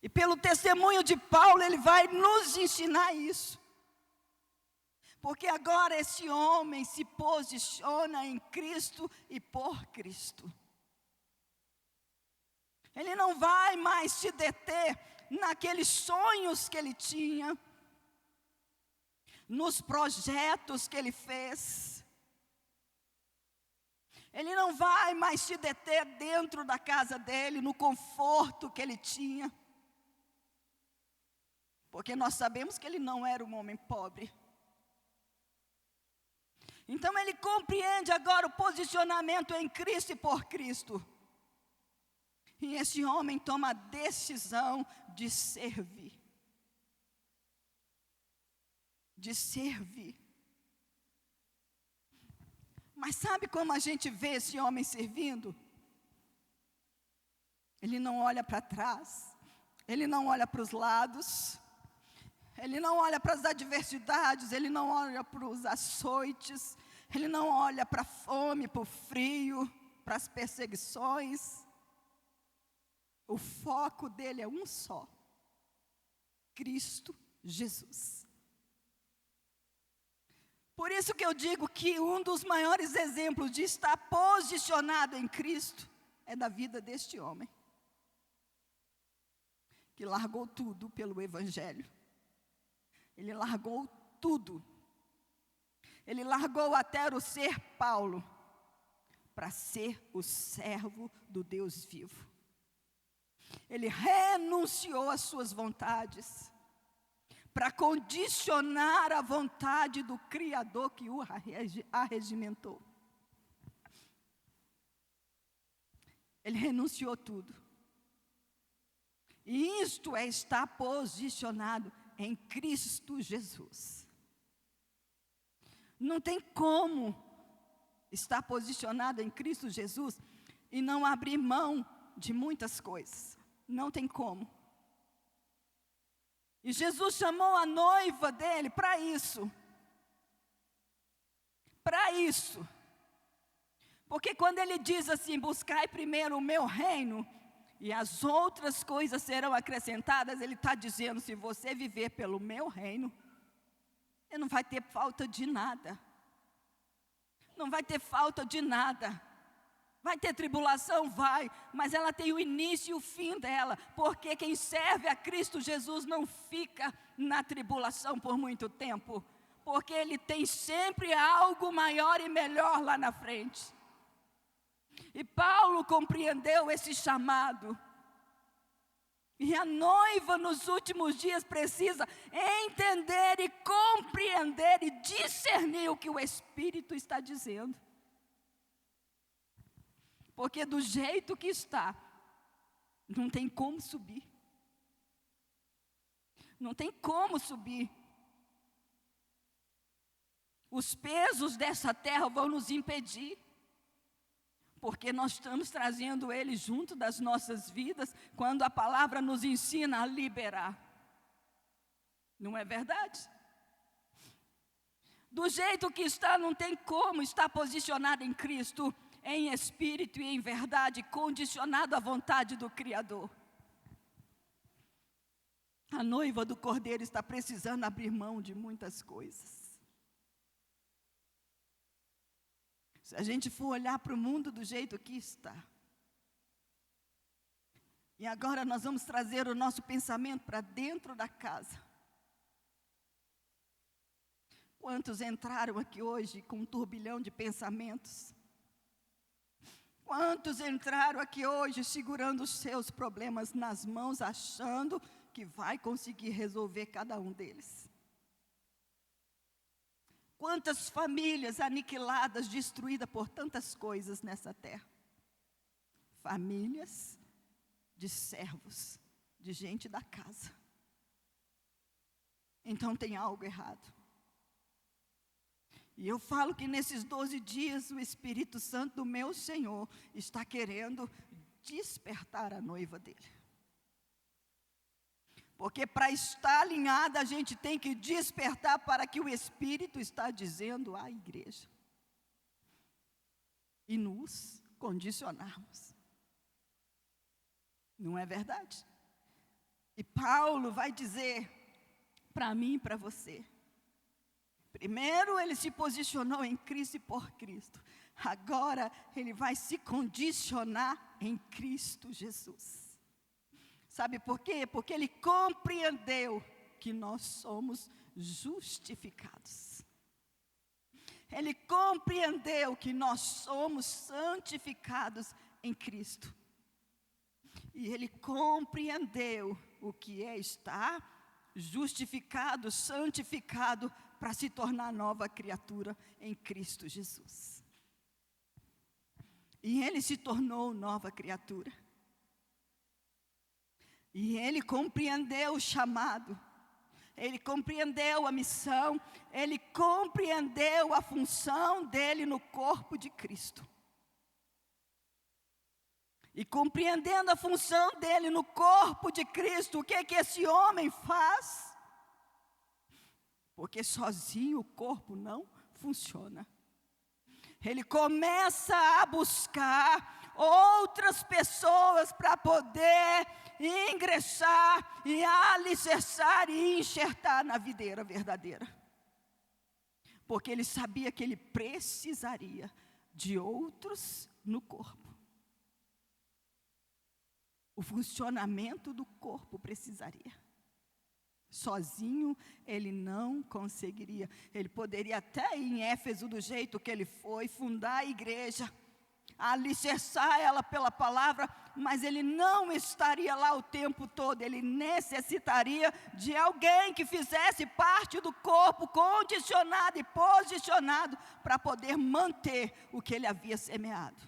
E pelo testemunho de Paulo, ele vai nos ensinar isso. Porque agora esse homem se posiciona em Cristo e por Cristo. Ele não vai mais se deter naqueles sonhos que ele tinha, nos projetos que ele fez. Ele não vai mais se deter dentro da casa dele, no conforto que ele tinha. Porque nós sabemos que ele não era um homem pobre. Então ele compreende agora o posicionamento em Cristo e por Cristo. E esse homem toma a decisão de servir. De servir. Mas sabe como a gente vê esse homem servindo? Ele não olha para trás. Ele não olha para os lados. Ele não olha para as adversidades, ele não olha para os açoites, ele não olha para a fome, para o frio, para as perseguições. O foco dele é um só: Cristo Jesus. Por isso que eu digo que um dos maiores exemplos de estar posicionado em Cristo é da vida deste homem, que largou tudo pelo Evangelho. Ele largou tudo. Ele largou até o ser Paulo, para ser o servo do Deus vivo. Ele renunciou às suas vontades, para condicionar a vontade do Criador que o arregimentou. Ele renunciou tudo. E isto é estar posicionado em Cristo Jesus. Não tem como estar posicionado em Cristo Jesus e não abrir mão de muitas coisas. Não tem como. E Jesus chamou a noiva dele para isso. Para isso. Porque quando ele diz assim: buscai primeiro o meu reino, e as outras coisas serão acrescentadas, ele está dizendo: se você viver pelo meu reino, você não vai ter falta de nada. Não vai ter falta de nada. Vai ter tribulação? Vai, mas ela tem o início e o fim dela. Porque quem serve a Cristo Jesus não fica na tribulação por muito tempo. Porque ele tem sempre algo maior e melhor lá na frente. E Paulo compreendeu esse chamado. E a noiva nos últimos dias precisa entender e compreender e discernir o que o Espírito está dizendo. Porque do jeito que está, não tem como subir. Não tem como subir. Os pesos dessa terra vão nos impedir. Porque nós estamos trazendo ele junto das nossas vidas, quando a palavra nos ensina a liberar. Não é verdade? Do jeito que está, não tem como estar posicionado em Cristo, em espírito e em verdade, condicionado à vontade do Criador. A noiva do Cordeiro está precisando abrir mão de muitas coisas. Se a gente for olhar para o mundo do jeito que está. E agora nós vamos trazer o nosso pensamento para dentro da casa. Quantos entraram aqui hoje com um turbilhão de pensamentos? Quantos entraram aqui hoje segurando os seus problemas nas mãos, achando que vai conseguir resolver cada um deles. Quantas famílias aniquiladas, destruídas por tantas coisas nessa terra. Famílias de servos, de gente da casa. Então tem algo errado. E eu falo que nesses 12 dias o Espírito Santo do meu Senhor está querendo despertar a noiva dele. Porque para estar alinhada a gente tem que despertar para que o Espírito está dizendo à igreja. E nos condicionarmos. Não é verdade? E Paulo vai dizer para mim e para você. Primeiro ele se posicionou em Cristo e por Cristo. Agora ele vai se condicionar em Cristo Jesus. Sabe por quê? Porque ele compreendeu que nós somos justificados. Ele compreendeu que nós somos santificados em Cristo. E ele compreendeu o que é estar justificado, santificado, para se tornar nova criatura em Cristo Jesus. E ele se tornou nova criatura. E ele compreendeu o chamado, ele compreendeu a missão, ele compreendeu a função dele no corpo de Cristo. E compreendendo a função dele no corpo de Cristo, o que é que esse homem faz? Porque sozinho o corpo não funciona. Ele começa a buscar outras pessoas para poder ingressar e alicerçar e enxertar na videira verdadeira. Porque ele sabia que ele precisaria de outros no corpo. O funcionamento do corpo precisaria. Sozinho ele não conseguiria. Ele poderia até ir em Éfeso do jeito que ele foi, fundar a igreja, alicerçar ela pela palavra, mas ele não estaria lá o tempo todo. Ele necessitaria de alguém que fizesse parte do corpo, condicionado e posicionado, para poder manter o que ele havia semeado.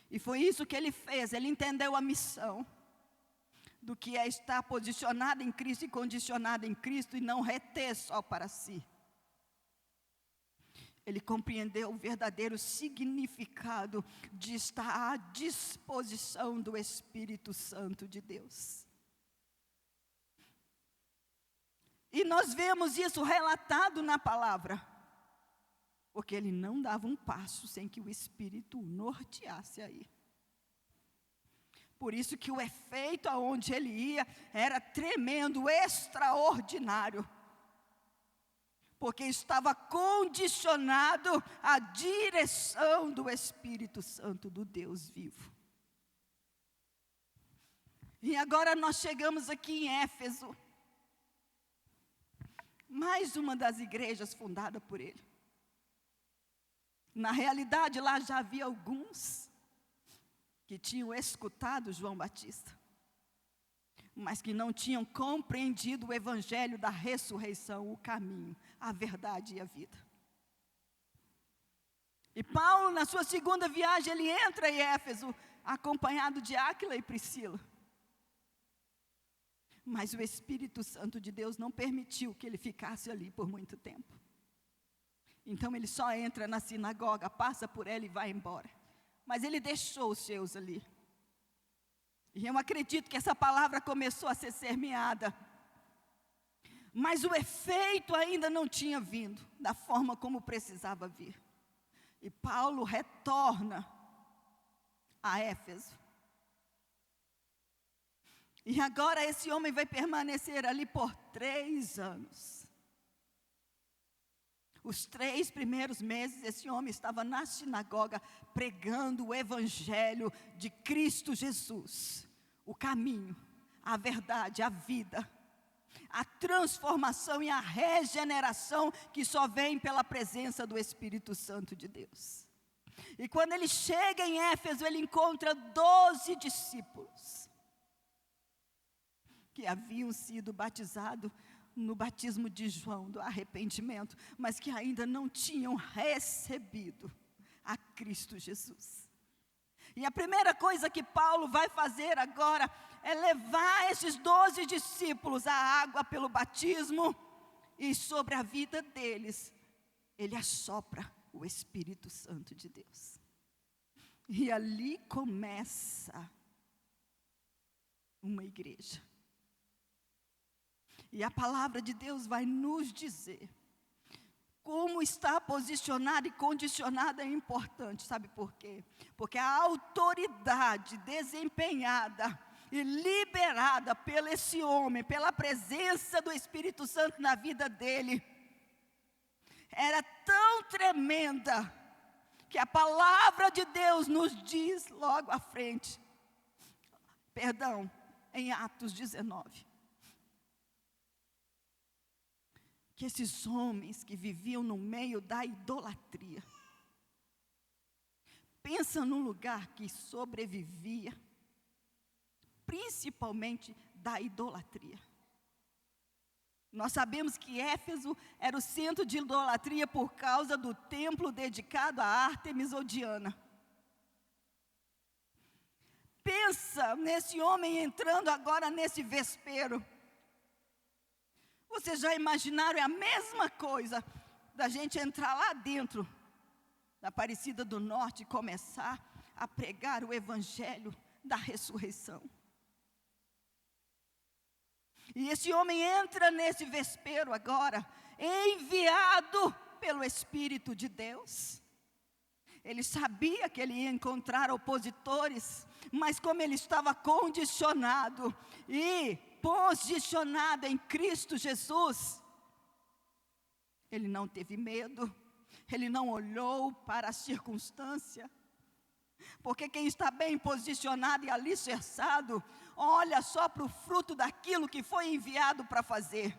E foi isso que ele fez. Ele entendeu a missão do que é estar posicionado em Cristo e condicionado em Cristo, e não reter só para si. Ele compreendeu o verdadeiro significado de estar à disposição do Espírito Santo de Deus. E nós vemos isso relatado na palavra, porque ele não dava um passo sem que o Espírito o norteasse aí. Por isso que o efeito aonde ele ia era tremendo, extraordinário. Porque estava condicionado à direção do Espírito Santo do Deus vivo. E agora nós chegamos aqui em Éfeso. Mais uma das igrejas fundada por ele. Na realidade, lá já havia alguns que tinham escutado João Batista, mas que não tinham compreendido o evangelho da ressurreição, o caminho, a verdade e a vida. E Paulo, na sua segunda viagem, ele entra em Éfeso, acompanhado de Áquila e Priscila. Mas o Espírito Santo de Deus não permitiu que ele ficasse ali por muito tempo. Então ele só entra na sinagoga, passa por ela e vai embora. Mas ele deixou os seus ali. E eu acredito que essa palavra começou a ser semeada. Mas o efeito ainda não tinha vindo da forma como precisava vir. E Paulo retorna a Éfeso. E agora esse homem vai permanecer ali por 3 anos. Os 3 primeiros meses, esse homem estava na sinagoga pregando o evangelho de Cristo Jesus. O caminho, a verdade, a vida, a transformação e a regeneração que só vem pela presença do Espírito Santo de Deus. E quando ele chega em Éfeso, ele encontra 12 discípulos. que haviam sido batizados no batismo de João, do arrependimento, mas que ainda não tinham recebido a Cristo Jesus. E a primeira coisa que Paulo vai fazer agora é levar esses 12 discípulos à água pelo batismo, e sobre a vida deles, ele assopra o Espírito Santo de Deus. E ali começa uma igreja. E a palavra de Deus vai nos dizer como está posicionada e condicionada é importante. Sabe por quê? Porque a autoridade desempenhada e liberada por esse homem, pela presença do Espírito Santo na vida dele, era tão tremenda, que a palavra de Deus nos diz logo à frente, em Atos 19, que esses homens que viviam no meio da idolatria, pensa num lugar que sobrevivia, principalmente da idolatria. Nós sabemos que Éfeso era o centro de idolatria por causa do templo dedicado a Ártemis ou Diana. Pensa nesse homem entrando agora nesse vespeiro. Vocês já imaginaram? É a mesma coisa da gente entrar lá dentro da Aparecida do Norte e começar a pregar o evangelho da ressurreição. E esse homem entra nesse vespeiro agora, enviado pelo Espírito de Deus. Ele sabia que ele ia encontrar opositores, mas como ele estava condicionado e posicionado em Cristo Jesus, ele não teve medo, ele não olhou para a circunstância, porque quem está bem posicionado e alicerçado, olha só para o fruto daquilo que foi enviado para fazer.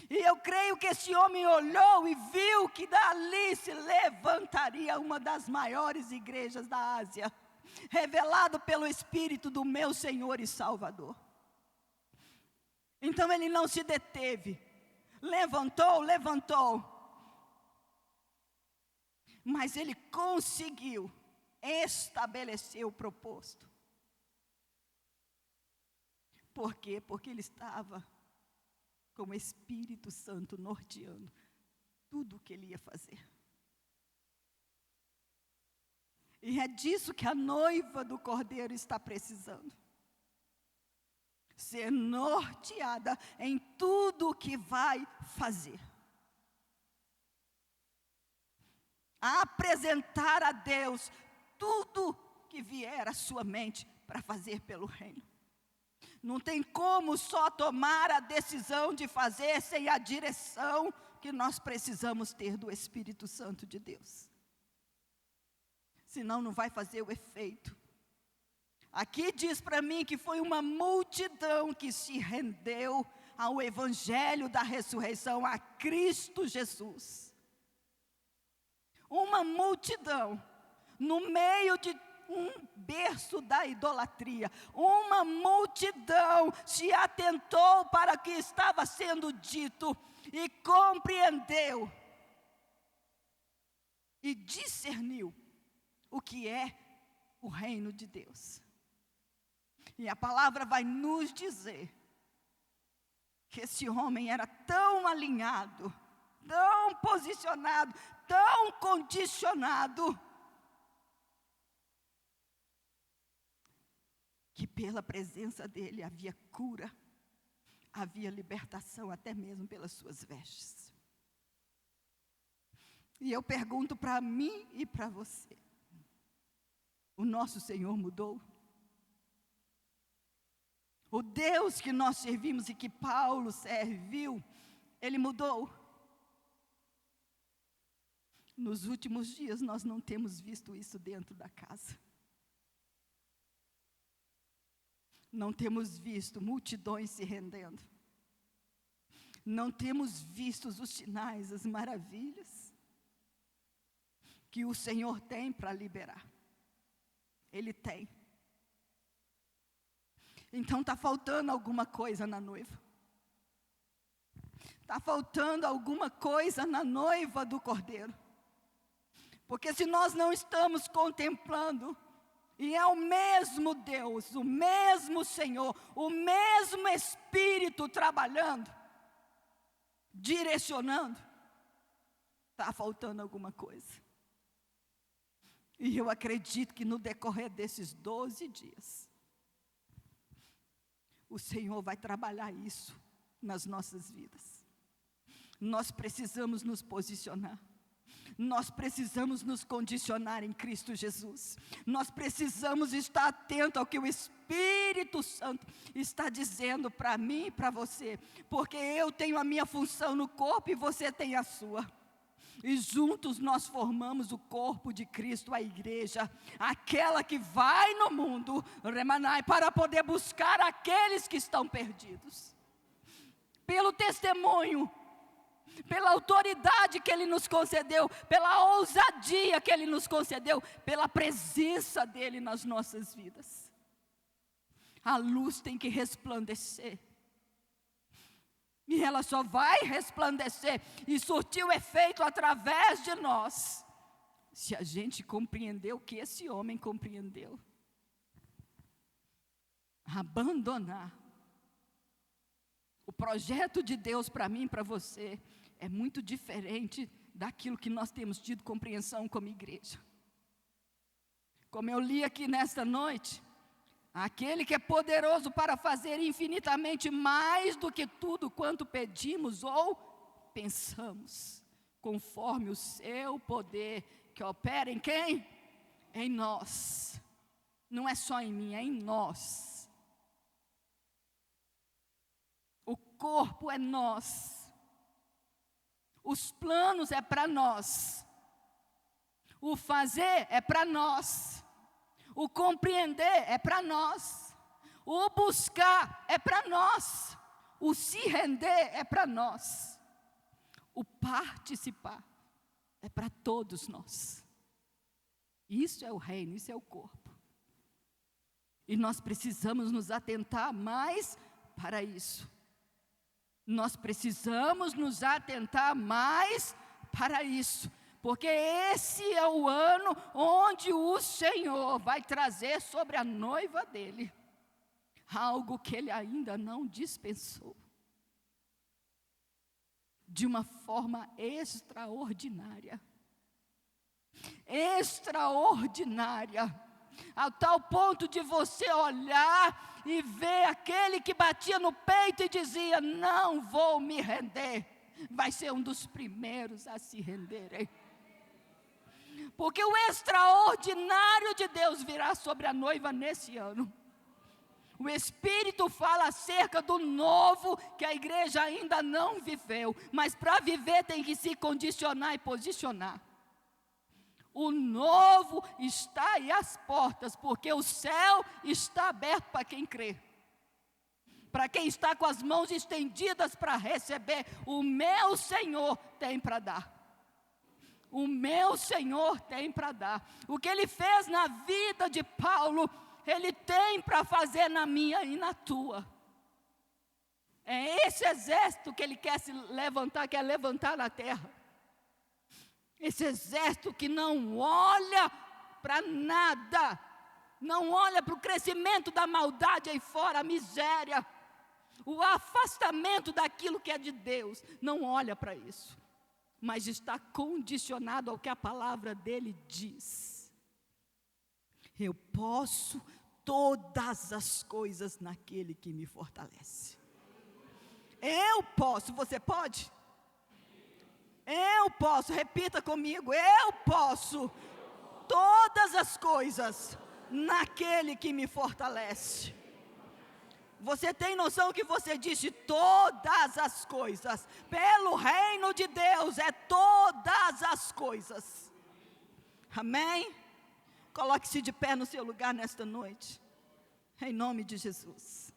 E eu creio que esse homem olhou e viu que dali se levantaria uma das maiores igrejas da Ásia, revelado pelo Espírito do meu Senhor e Salvador. Então ele não se deteve, levantou, mas ele conseguiu estabelecer o proposto. Por quê? Porque ele estava com o Espírito Santo norteando tudo o que ele ia fazer. E é disso que a noiva do Cordeiro está precisando. Ser norteada em tudo o que vai fazer. Apresentar a Deus tudo que vier à sua mente para fazer pelo reino. Não tem como só tomar a decisão de fazer sem a direção que nós precisamos ter do Espírito Santo de Deus. Senão não vai fazer o efeito. Aqui diz para mim que foi uma multidão que se rendeu ao Evangelho da ressurreição, a Cristo Jesus. Uma multidão, no meio de um berço da idolatria, uma multidão se atentou para o que estava sendo dito e compreendeu e discerniu o que é o reino de Deus. E a palavra vai nos dizer que esse homem era tão alinhado, tão posicionado, tão condicionado, que pela presença dele havia cura, havia libertação, até mesmo pelas suas vestes. E eu pergunto para mim e para você: o nosso Senhor mudou? O Deus que nós servimos e que Paulo serviu, ele mudou? Nos últimos dias nós não temos visto isso dentro da casa. Não temos visto multidões se rendendo. Não temos visto os sinais, as maravilhas que o Senhor tem para liberar. Ele tem. Então está faltando alguma coisa na noiva. Está faltando alguma coisa na noiva do Cordeiro. Porque se nós não estamos contemplando, e é o mesmo Deus, o mesmo Senhor, o mesmo Espírito trabalhando, direcionando, está faltando alguma coisa. E eu acredito que no decorrer desses 12 dias, o Senhor vai trabalhar isso nas nossas vidas. Nós precisamos nos posicionar. Nós precisamos nos condicionar em Cristo Jesus. Nós precisamos estar atentos ao que o Espírito Santo está dizendo para mim e para você. Porque eu tenho a minha função no corpo e você tem a sua. E juntos nós formamos o corpo de Cristo, a igreja, aquela que vai no mundo, remanai, para poder buscar aqueles que estão perdidos. Pelo testemunho, pela autoridade que Ele nos concedeu, pela ousadia que Ele nos concedeu, pela presença dEle nas nossas vidas. A luz tem que resplandecer. E ela só vai resplandecer e surtir o efeito através de nós, se a gente compreender o que esse homem compreendeu. Abandonar. O projeto de Deus para mim e para você é muito diferente daquilo que nós temos tido compreensão como igreja. Como eu li aqui nesta noite, aquele que é poderoso para fazer infinitamente mais do que tudo quanto pedimos ou pensamos, conforme o seu poder que opera em quem? Em nós. Não é só em mim, é em nós. O corpo é nós. Os planos é para nós. O fazer é para nós. O compreender é para nós. O buscar é para nós. O se render é para nós. O participar é para todos nós. Isso é o reino, isso é o corpo. E nós precisamos nos atentar mais para isso. Nós precisamos nos atentar mais para isso. Porque esse é o ano onde o Senhor vai trazer sobre a noiva dele algo que ele ainda não dispensou. De uma forma extraordinária. Extraordinária. A tal ponto de você olhar e ver aquele que batia no peito e dizia: não vou me render. Vai ser um dos primeiros a se renderem. Porque o extraordinário de Deus virá sobre a noiva nesse ano. O Espírito fala acerca do novo que a igreja ainda não viveu. Mas para viver tem que se condicionar e posicionar. O novo está aí às portas, porque o céu está aberto para quem crê. Para quem está com as mãos estendidas para receber, o meu Senhor tem para dar. O meu Senhor tem para dar. O que Ele fez na vida de Paulo, Ele tem para fazer na minha e na tua. É esse exército que Ele quer levantar na terra. Esse exército que não olha para nada, não olha para o crescimento da maldade aí fora, a miséria, o afastamento daquilo que é de Deus, não olha para isso. Mas está condicionado ao que a palavra dele diz. Eu posso todas as coisas naquele que me fortalece. Eu posso, você pode? Eu posso, repita comigo, eu posso todas as coisas naquele que me fortalece. Você tem noção que você disse todas as coisas? Pelo reino de Deus é todas as coisas. Amém? Coloque-se de pé no seu lugar nesta noite. Em nome de Jesus.